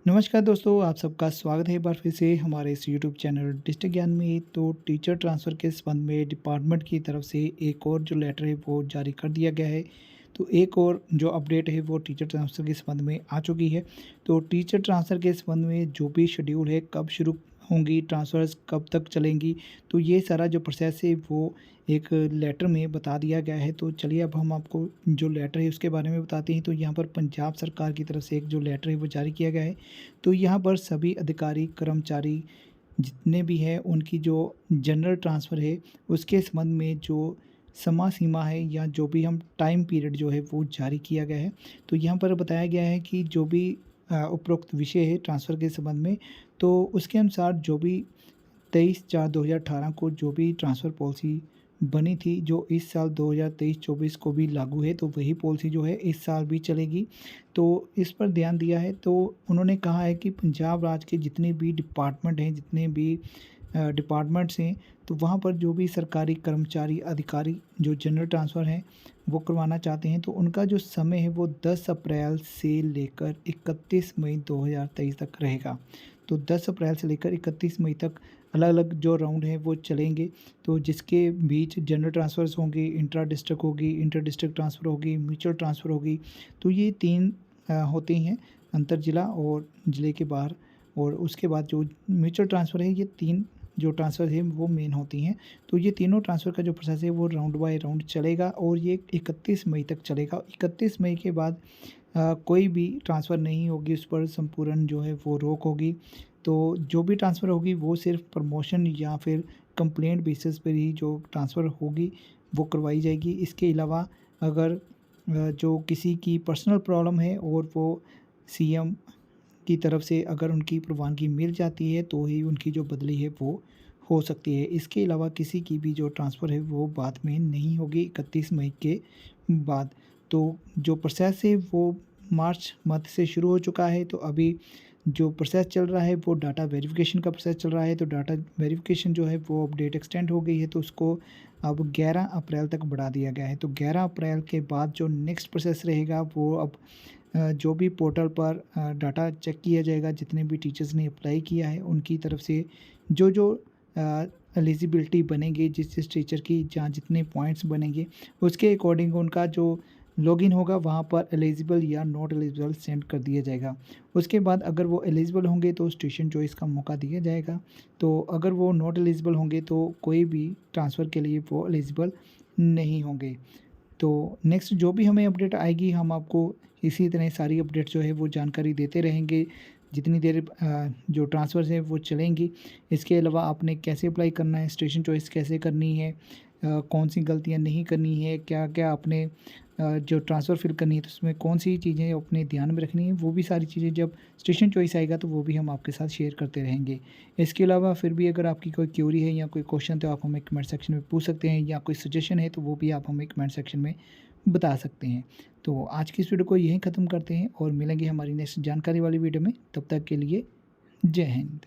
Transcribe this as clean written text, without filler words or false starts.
नमस्कार दोस्तों, आप सबका स्वागत है एक बार फिर से हमारे इस यूट्यूब चैनल डिस्ट्रिक्ट ज्ञान में। तो टीचर ट्रांसफ़र के संबंध में डिपार्टमेंट की तरफ से एक और जो लेटर है वो जारी कर दिया गया है। तो एक और जो अपडेट है वो टीचर ट्रांसफ़र के संबंध में आ चुकी है। तो टीचर ट्रांसफ़र के संबंध में जो भी शेड्यूल है, कब शुरू होंगी ट्रांसफ़र्स, कब तक चलेंगी, तो ये सारा जो प्रोसेस है वो एक लेटर में बता दिया गया है। तो चलिए अब हम आपको जो लेटर है उसके बारे में बताते हैं। तो यहाँ पर पंजाब सरकार की तरफ से एक जो लेटर है वो जारी किया गया है। तो यहाँ पर सभी अधिकारी, कर्मचारी जितने भी हैं उनकी जो जनरल ट्रांसफ़र है उसके संबंध में जो समय सीमा है या जो भी हम टाइम पीरियड जो है वो जारी किया गया है। तो यहाँ पर बताया गया है कि जो भी उपरोक्त विषय है ट्रांसफ़र के संबंध में, तो उसके अनुसार जो भी 23/4/2018 को जो भी ट्रांसफ़र पॉलिसी बनी थी, जो इस साल 2023-24 को भी लागू है, तो वही पॉलिसी जो है इस साल भी चलेगी। तो इस पर ध्यान दिया है। तो उन्होंने कहा है कि पंजाब राज्य के जितने भी डिपार्टमेंट हैं, जितने भी डिपार्टमेंट्स हैं, तो वहाँ पर जो भी सरकारी कर्मचारी, अधिकारी जो जनरल ट्रांसफ़र हैं, वो करवाना चाहते हैं, तो उनका जो समय है वो 10 अप्रैल से लेकर 31 मई 2023 तक रहेगा। तो 10 अप्रैल से लेकर 31 मई तक अलग-अलग जो राउंड हैं वो चलेंगे। तो जिसके बीच जनरल ट्रांसफ़र्स होंगी, इंट्रा डिस्ट्रिक्ट होगी, इंटर डिस्ट्रिक्ट ट्रांसफ़र होगी, म्यूचुअल ट्रांसफ़र होगी। तो ये 3 होते हैं, अंतर जिला और जिले के बाहर। और उसके बाद जो म्यूचुअल ट्रांसफ़र है, ये 3 जो ट्रांसफ़र है वो मेन होती हैं। तो ये तीनों ट्रांसफ़र का जो प्रोसेस है वो राउंड बाय राउंड चलेगा और ये 31 मई तक चलेगा। 31 मई के बाद कोई भी ट्रांसफ़र नहीं होगी, उस पर संपूर्ण जो है वो रोक होगी। तो जो भी ट्रांसफ़र होगी वो सिर्फ़ प्रमोशन या फिर कंप्लेंट बेसिस पर ही जो ट्रांसफ़र होगी वो करवाई जाएगी। इसके अलावा अगर जो किसी की पर्सनल प्रॉब्लम है और वो सीएम की तरफ से अगर उनकी प्रवानगी मिल जाती है तो ही उनकी जो बदली है वो हो सकती है। इसके अलावा किसी की भी जो ट्रांसफ़र है वो बाद में नहीं होगी 31 मई के बाद। तो जो प्रोसेस है वो मार्च मंथ से शुरू हो चुका है। तो अभी जो प्रोसेस चल रहा है वो डाटा वेरिफ़िकेशन का प्रोसेस चल रहा है। तो डाटा वेरिफ़िकेशन जो है वो अपडेट एक्सटेंड हो गई है, तो उसको अब 11 अप्रैल तक बढ़ा दिया गया है। तो 11 अप्रैल के बाद जो नेक्स्ट प्रोसेस रहेगा वो अब जो भी पोर्टल पर डाटा चेक किया जाएगा, जितने भी टीचर्स ने अप्लाई किया है उनकी तरफ से जो एलिजिबिलिटी बनेगी, जिस टीचर की जहाँ जितने पॉइंट्स बनेंगे उसके अकॉर्डिंग उनका जो लॉगिन होगा वहाँ पर एलिजिबल या नॉट एलिजिबल सेंड कर दिया जाएगा। उसके बाद अगर वो एलिजिबल होंगे तो स्टेशन चॉइस का मौका दिया जाएगा। तो अगर वो नॉट एलिजिबल होंगे तो कोई भी ट्रांसफ़र के लिए वो एलिजिबल नहीं होंगे। तो नेक्स्ट जो भी हमें अपडेट आएगी हम आपको इसी तरह सारी अपडेट जो है वो जानकारी देते रहेंगे, जितनी देर जो ट्रांसफ़र्स हैं वो चलेंगी। इसके अलावा आपने कैसे अप्लाई करना है, स्टेशन चॉइस कैसे करनी है, कौन सी गलतियाँ नहीं करनी है, क्या-क्या आपने जो ट्रांसफ़र फ़िल करनी है तो उसमें कौन-सी चीज़ें अपने ध्यान में रखनी है, वो भी सारी चीज़ें जब स्टेशन चॉइस आएगा तो वो भी हम आपके साथ शेयर करते रहेंगे। इसके अलावा फिर भी अगर आपकी कोई क्वेरी है या कोई क्वेश्चन तो आप हमें कमेंट सेक्शन में पूछ सकते हैं, या कोई सजेशन है तो वो भी आप हमें कमेंट सेक्शन में बता सकते हैं। तो आज की इस वीडियो को यहीं ख़त्म करते हैं और मिलेंगे हमारी नेक्स्ट जानकारी वाली वीडियो में। तब तक के लिए जय हिंद।